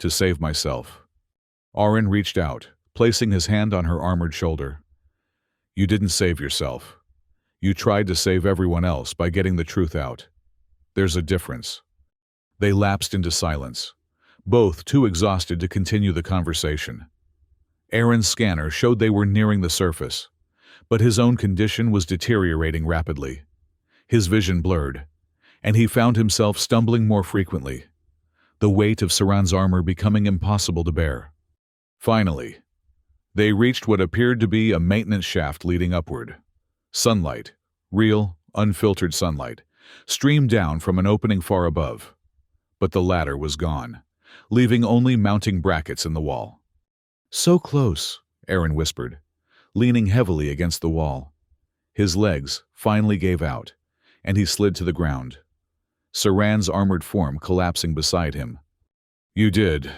To save myself. Aaron reached out, placing his hand on her armored shoulder. You didn't save yourself. You tried to save everyone else by getting the truth out. There's a difference. They lapsed into silence, both too exhausted to continue the conversation. Aaron's scanner showed they were nearing the surface, but his own condition was deteriorating rapidly. His vision blurred, and he found himself stumbling more frequently, the weight of Saran's armor becoming impossible to bear. Finally, they reached what appeared to be a maintenance shaft leading upward. Sunlight, real, unfiltered sunlight, streamed down from an opening far above. But the ladder was gone, leaving only mounting brackets in the wall. So close, Aaron whispered, leaning heavily against the wall. His legs finally gave out, and he slid to the ground. Saran's armored form collapsing beside him. You did.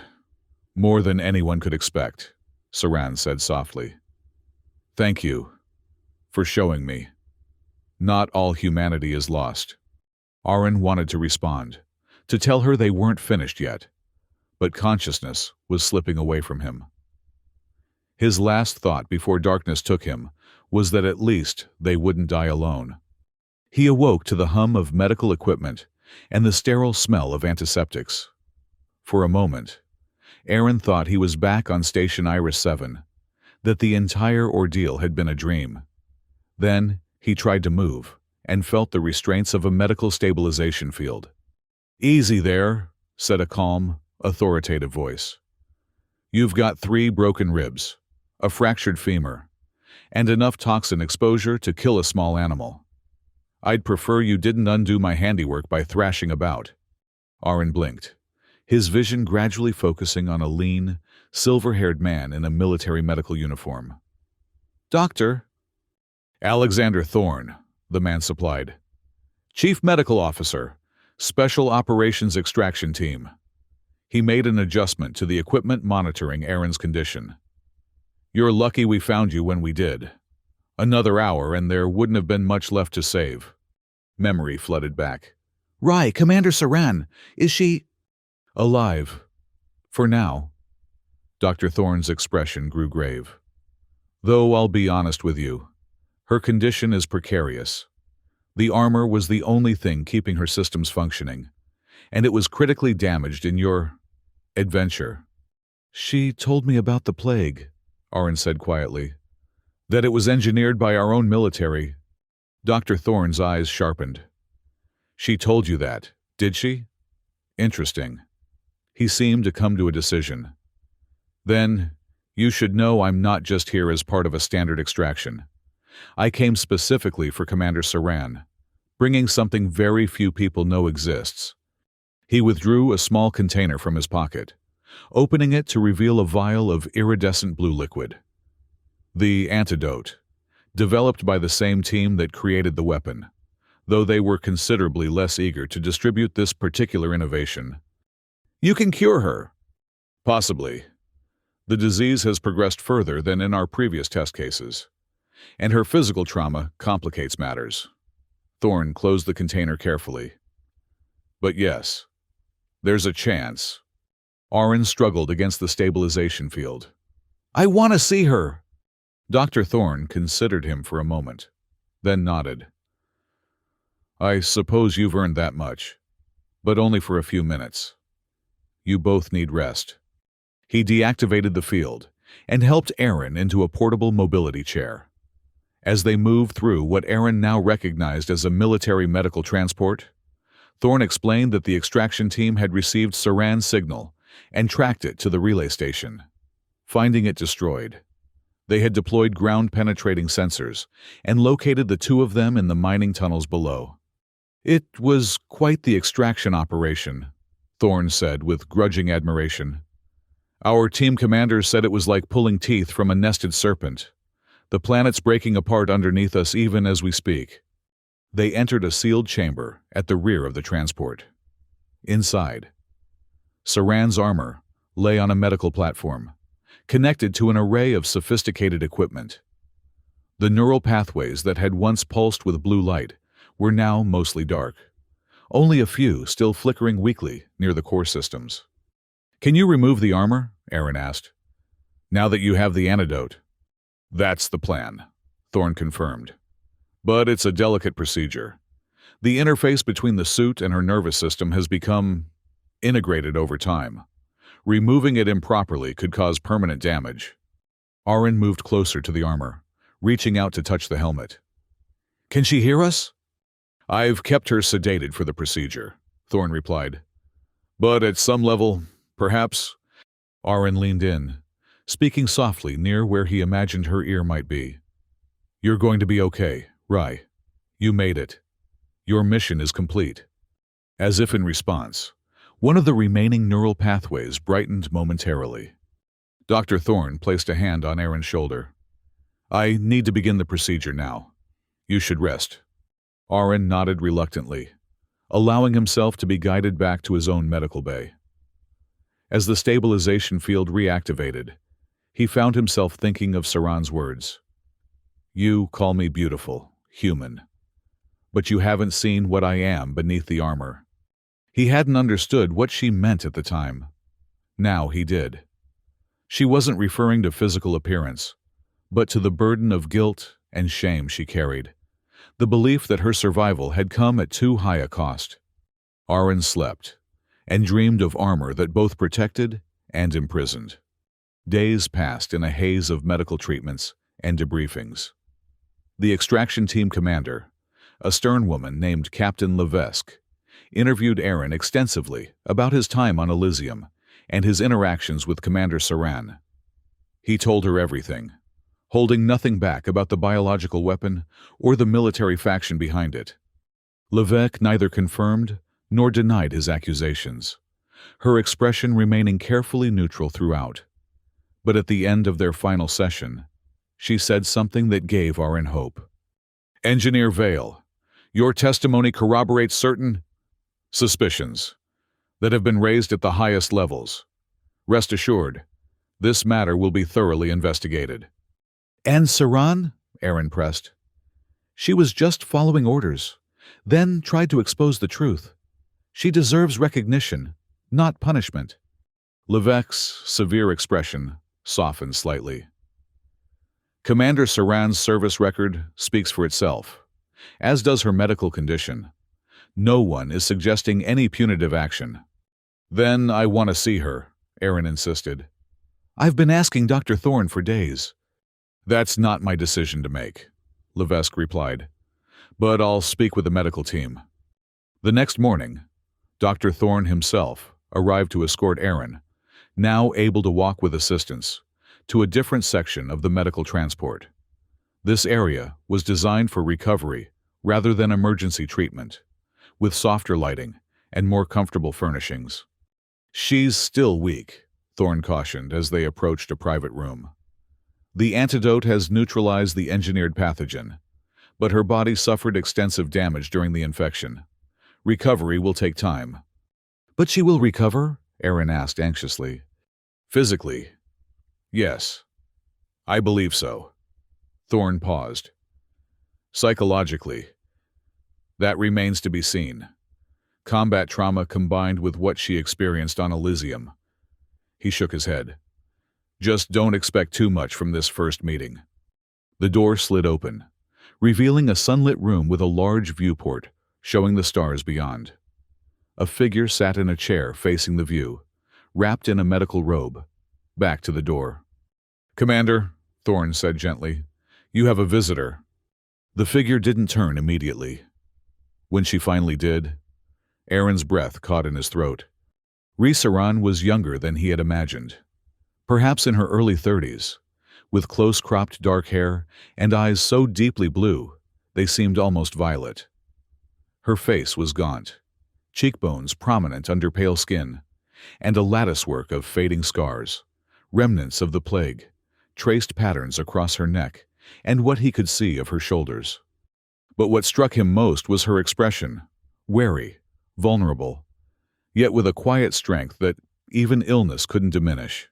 More than anyone could expect, Saran said softly. Thank you. For showing me. Not all humanity is lost. Aaron wanted to respond, to tell her they weren't finished yet, but consciousness was slipping away from him. His last thought before darkness took him was that at least they wouldn't die alone. He awoke to the hum of medical equipment and the sterile smell of antiseptics. For a moment, Aaron thought he was back on Station Iris 7, that the entire ordeal had been a dream. Then he tried to move and felt the restraints of a medical stabilization field. Easy there, said a calm, authoritative voice. You've got 3 broken ribs, a fractured femur, and enough toxin exposure to kill a small animal. I'd prefer you didn't undo my handiwork by thrashing about. Aaron blinked, his vision gradually focusing on a lean, silver-haired man in a military medical uniform. Doctor? Alexander Thorne, the man supplied. Chief Medical Officer, Special Operations Extraction Team. He made an adjustment to the equipment monitoring Aaron's condition. You're lucky we found you when we did. Another hour and there wouldn't have been much left to save. Memory flooded back. Right, Commander Saran. Is she... alive. For now. Dr. Thorne's expression grew grave. Though I'll be honest with you, her condition is precarious. The armor was the only thing keeping her systems functioning, and it was critically damaged in your adventure. She told me about the plague, Aaron said quietly. That it was engineered by our own military. Dr. Thorne's eyes sharpened. She told you that, did she? Interesting. He seemed to come to a decision. Then, you should know I'm not just here as part of a standard extraction. I came specifically for Commander Saran, bringing something very few people know exists. He withdrew a small container from his pocket, opening it to reveal a vial of iridescent blue liquid. The antidote, developed by the same team that created the weapon, though they were considerably less eager to distribute this particular innovation. You can cure her. Possibly. The disease has progressed further than in our previous test cases, and her physical trauma complicates matters. Thorne closed the container carefully. But yes, there's a chance. Aaron struggled against the stabilization field. I want to see her. Dr. Thorne considered him for a moment, then nodded. I suppose you've earned that much, but only for a few minutes. You both need rest. He deactivated the field and helped Aaron into a portable mobility chair. As they moved through what Aaron now recognized as a military medical transport, Thorne explained that the extraction team had received Saran's signal and tracked it to the relay station. Finding it destroyed, they had deployed ground-penetrating sensors and located the two of them in the mining tunnels below. It was quite the extraction operation, Thorne said with grudging admiration. Our team commander said it was like pulling teeth from a nested serpent. The planet's breaking apart underneath us even as we speak. They entered a sealed chamber at the rear of the transport. Inside, Saran's armor lay on a medical platform, connected to an array of sophisticated equipment. The neural pathways that had once pulsed with blue light were now mostly dark, only a few still flickering weakly near the core systems. Can you remove the armor? Aaron asked. Now that you have the antidote. That's the plan, Thorne confirmed. But it's a delicate procedure. The interface between the suit and her nervous system has become integrated over time. Removing it improperly could cause permanent damage. Aaron moved closer to the armor, reaching out to touch the helmet. Can she hear us? I've kept her sedated for the procedure, Thorne replied. But at some level, perhaps. Aaron leaned in, speaking softly near where he imagined her ear might be. You're going to be okay, Rye. You made it. Your mission is complete. As if in response, one of the remaining neural pathways brightened momentarily. Dr. Thorne placed a hand on Aaron's shoulder. I need to begin the procedure now. You should rest. Aaron nodded reluctantly, allowing himself to be guided back to his own medical bay. As the stabilization field reactivated, he found himself thinking of Saran's words. You call me beautiful, human, but you haven't seen what I am beneath the armor. He hadn't understood what she meant at the time. Now he did. She wasn't referring to physical appearance, but to the burden of guilt and shame she carried, the belief that her survival had come at too high a cost. Aaron slept and dreamed of armor that both protected and imprisoned. Days passed in a haze of medical treatments and debriefings. The extraction team commander, a stern woman named Captain Levesque, interviewed Aaron extensively about his time on Elysium and his interactions with Commander Saran. He told her everything, holding nothing back about the biological weapon or the military faction behind it. Levesque neither confirmed nor denied his accusations, her expression remaining carefully neutral throughout. But at the end of their final session, she said something that gave Aaron hope. Engineer Vale, your testimony corroborates certain suspicions that have been raised at the highest levels. Rest assured, this matter will be thoroughly investigated. And Saran? Aaron pressed. She was just following orders, then tried to expose the truth. She deserves recognition, not punishment. Levesque's severe expression softened slightly. Commander Saran's service record speaks for itself, as does her medical condition. No one is suggesting any punitive action. Then I want to see her, Aaron insisted. I've been asking Dr. Thorne for days. That's not my decision to make, Levesque replied. But I'll speak with the medical team. The next morning, Dr. Thorne himself arrived to escort Aaron, now able to walk with assistance, to a different section of the medical transport. This area was designed for recovery rather than emergency treatment, with softer lighting and more comfortable furnishings. She's still weak, Thorne cautioned as they approached a private room. The antidote has neutralized the engineered pathogen, but her body suffered extensive damage during the infection. Recovery will take time. But she will recover? Aaron asked anxiously. Physically, yes. I believe so. Thorne paused. Psychologically, that remains to be seen. Combat trauma combined with what she experienced on Elysium. He shook his head. Just don't expect too much from this first meeting. The door slid open, revealing a sunlit room with a large viewport, showing the stars beyond. A figure sat in a chair facing the view, wrapped in a medical robe. Back to the door. Commander, Thorne said gently, you have a visitor. The figure didn't turn immediately. When she finally did, Aaron's breath caught in his throat. Rhys-Saran was younger than he had imagined. Perhaps in her early 30s, with close-cropped dark hair and eyes so deeply blue they seemed almost violet. Her face was gaunt, cheekbones prominent under pale skin, and a latticework of fading scars, remnants of the plague, traced patterns across her neck and what he could see of her shoulders. But what struck him most was her expression, wary, vulnerable, yet with a quiet strength that even illness couldn't diminish.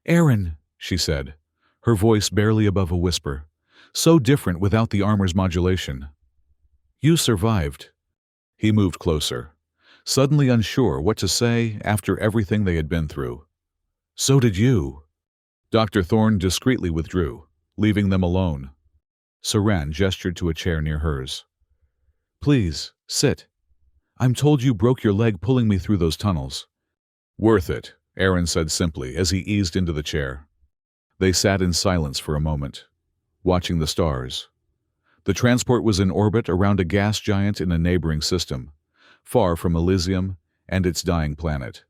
Aaron, she said, her voice barely above a whisper, so different without the armor's modulation. You survived. He moved closer, suddenly unsure what to say after everything they had been through. So did you. Dr. Thorne discreetly withdrew, leaving them alone. Saran gestured to a chair near hers. Please, sit. I'm told you broke your leg pulling me through those tunnels. Worth it, Aaron said simply as he eased into the chair. They sat in silence for a moment, watching the stars. The transport was in orbit around a gas giant in a neighboring system, far from Elysium and its dying planet.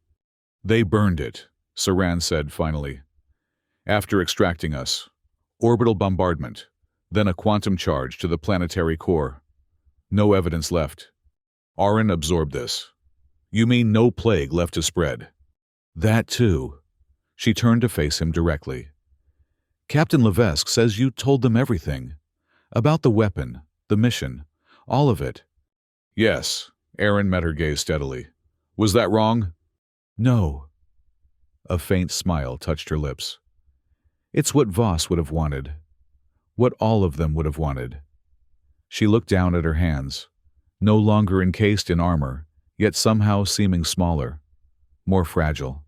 They burned it, Saran said finally. After extracting us, orbital bombardment, then a quantum charge to the planetary core. No evidence left. Aaron absorbed this. You mean no plague left to spread? That too. She turned to face him directly. Captain Levesque says you told them everything. About the weapon, the mission, all of it. Yes, Aaron met her gaze steadily. Was that wrong? No. A faint smile touched her lips. It's what Voss would have wanted. What all of them would have wanted. She looked down at her hands, no longer encased in armor, yet somehow seeming smaller, more fragile.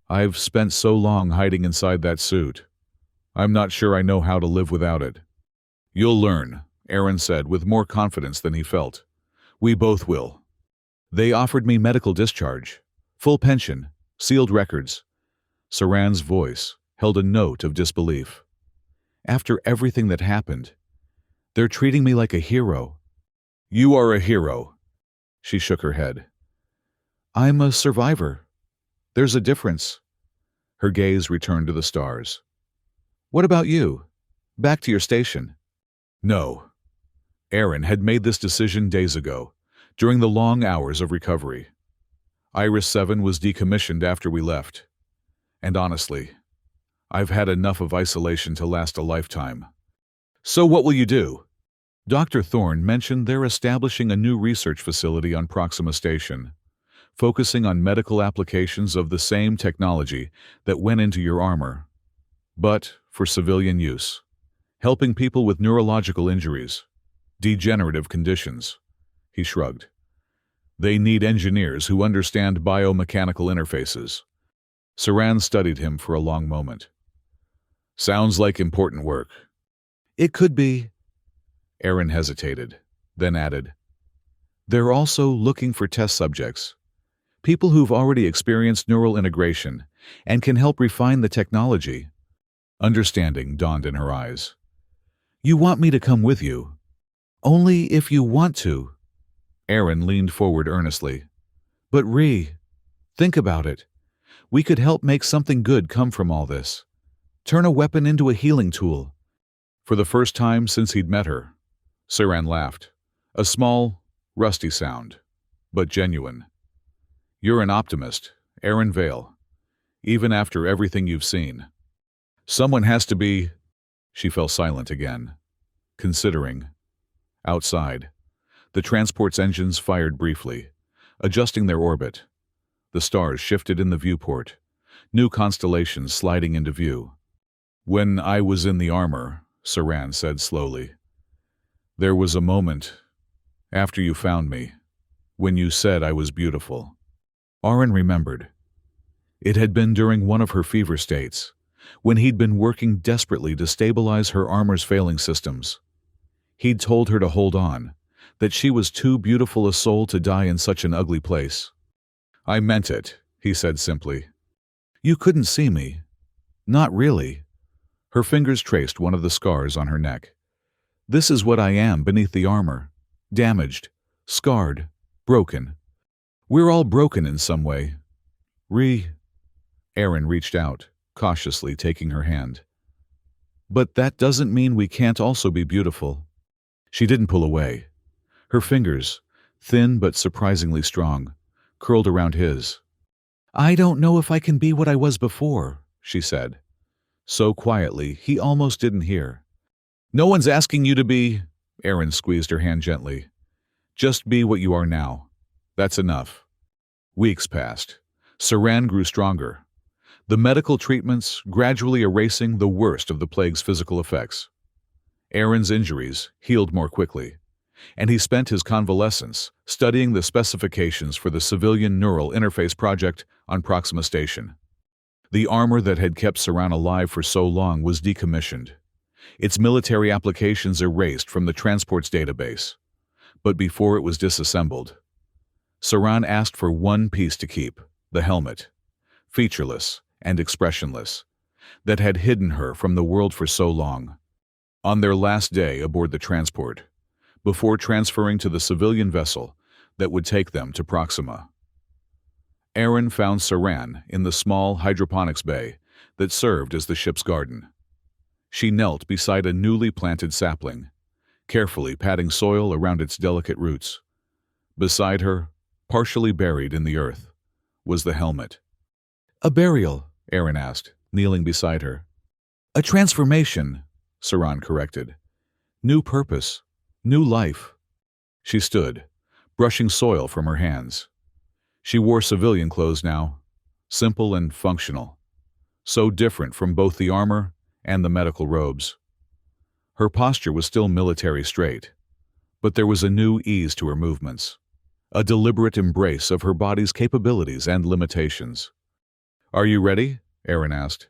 I've spent so long hiding inside that suit. I'm not sure I know how to live without it. You'll learn, Aaron said with more confidence than he felt. We both will. They offered me medical discharge, full pension, sealed records. Saran's voice held a note of disbelief. After everything that happened, they're treating me like a hero. You are a hero. She shook her head. I'm a survivor. There's a difference. Her gaze returned to the stars. What about you? Back to your station? No. Aaron had made this decision days ago, during the long hours of recovery. Iris 7 was decommissioned after we left. And honestly, I've had enough of isolation to last a lifetime. So what will you do? Dr. Thorne mentioned they're establishing a new research facility on Proxima Station, focusing on medical applications of the same technology that went into your armor, but for civilian use, helping people with neurological injuries, degenerative conditions. He shrugged. They need engineers who understand biomechanical interfaces. Saran studied him for a long moment. Sounds like important work. It could be. Aaron hesitated, then added, they're also looking for test subjects, people who've already experienced neural integration and can help refine the technology. Understanding dawned in her eyes. You want me to come with you? Only if you want to. Aaron leaned forward earnestly. But think about it. We could help make something good come from all this. Turn a weapon into a healing tool. For the first time since he'd met her, Saran laughed. A small, rusty sound, but genuine. You're an optimist, Aaron Vale, even after everything you've seen. Someone has to be. She fell silent again, considering. Outside, the transport's engines fired briefly, adjusting their orbit. The stars shifted in the viewport, new constellations sliding into view. When I was in the armor, Saran said slowly, there was a moment, after you found me, when you said I was beautiful. Aaron remembered. It had been during one of her fever states, when he'd been working desperately to stabilize her armor's failing systems. He'd told her to hold on, that she was too beautiful a soul to die in such an ugly place. I meant it, he said simply. You couldn't see me. Not really. Her fingers traced one of the scars on her neck. This is what I am beneath the armor. Damaged, scarred, broken. We're all broken in some way. Aaron reached out, cautiously taking her hand. But that doesn't mean we can't also be beautiful. She didn't pull away. Her fingers, thin but surprisingly strong, curled around his. I don't know if I can be what I was before, she said. So quietly, he almost didn't hear. No one's asking you to be. Aaron squeezed her hand gently. Just be what you are now. That's enough. Weeks passed. Saran grew stronger. The medical treatments gradually erasing the worst of the plague's physical effects. Aaron's injuries healed more quickly, and he spent his convalescence studying the specifications for the civilian neural interface project on Proxima Station. The armor that had kept Saran alive for so long was decommissioned, its military applications erased from the transport's database. But before it was disassembled, Saran asked for one piece to keep, the helmet, featureless and expressionless, that had hidden her from the world for so long. On their last day aboard the transport, before transferring to the civilian vessel that would take them to Proxima, Aaron found Saran in the small hydroponics bay that served as the ship's garden. She knelt beside a newly planted sapling, carefully patting soil around its delicate roots. Beside her, partially buried in the earth, was the helmet. A burial, Aaron asked, kneeling beside her. A transformation, Saran corrected. New purpose, new life. She stood, brushing soil from her hands. She wore civilian clothes now, simple and functional, so different from both the armor and the medical robes. Her posture was still military straight, but there was a new ease to her movements, a deliberate embrace of her body's capabilities and limitations. Are you ready? Aaron asked.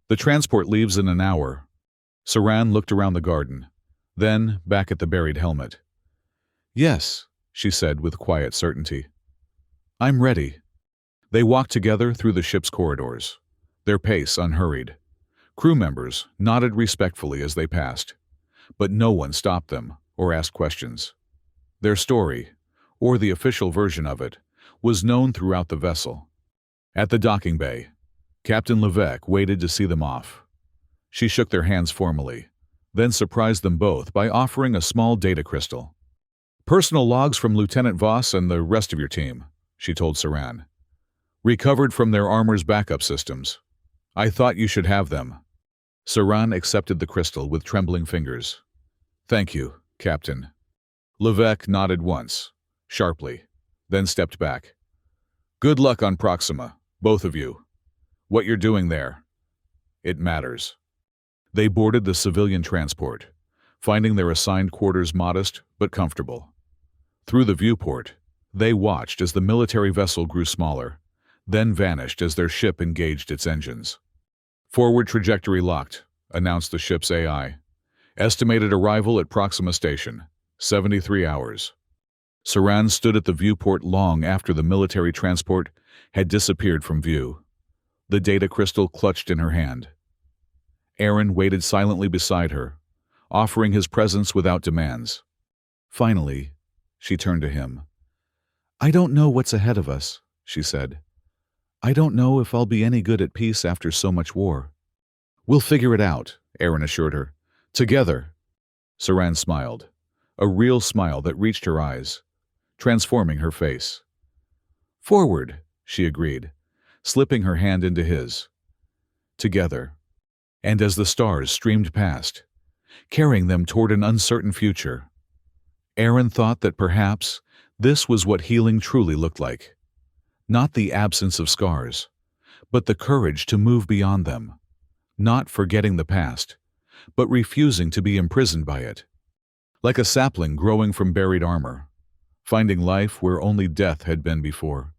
The transport leaves in an hour. Saran looked around the garden, then back at the buried helmet. Yes, she said with quiet certainty. I'm ready. They walked together through the ship's corridors, their pace unhurried. Crew members nodded respectfully as they passed, but no one stopped them or asked questions. Their story, or the official version of it, was known throughout the vessel. At the docking bay, Captain Levesque waited to see them off. She shook their hands formally, then surprised them both by offering a small data crystal. Personal logs from Lieutenant Voss and the rest of your team, she told Saran. Recovered from their armor's backup systems. I thought you should have them. Saran accepted the crystal with trembling fingers. Thank you, Captain. Levesque nodded once, sharply, then stepped back. Good luck on Proxima, both of you. What you're doing there, it matters. They boarded the civilian transport, finding their assigned quarters modest but comfortable. Through the viewport, they watched as the military vessel grew smaller, then vanished as their ship engaged its engines. Forward trajectory locked, announced the ship's AI. Estimated arrival at Proxima Station, 73 hours. Saran stood at the viewport long after the military transport had disappeared from view, the data crystal clutched in her hand. Aaron waited silently beside her, offering his presence without demands. Finally, she turned to him. I don't know what's ahead of us, she said. I don't know if I'll be any good at peace after so much war. We'll figure it out, Aaron assured her. Together. Saran smiled, a real smile that reached her eyes, transforming her face. Forward, she agreed, slipping her hand into his. Together. And as the stars streamed past, carrying them toward an uncertain future, Aaron thought that perhaps this was what healing truly looked like. Not the absence of scars, but the courage to move beyond them. Not forgetting the past, but refusing to be imprisoned by it. Like a sapling growing from buried armor, finding life where only death had been before.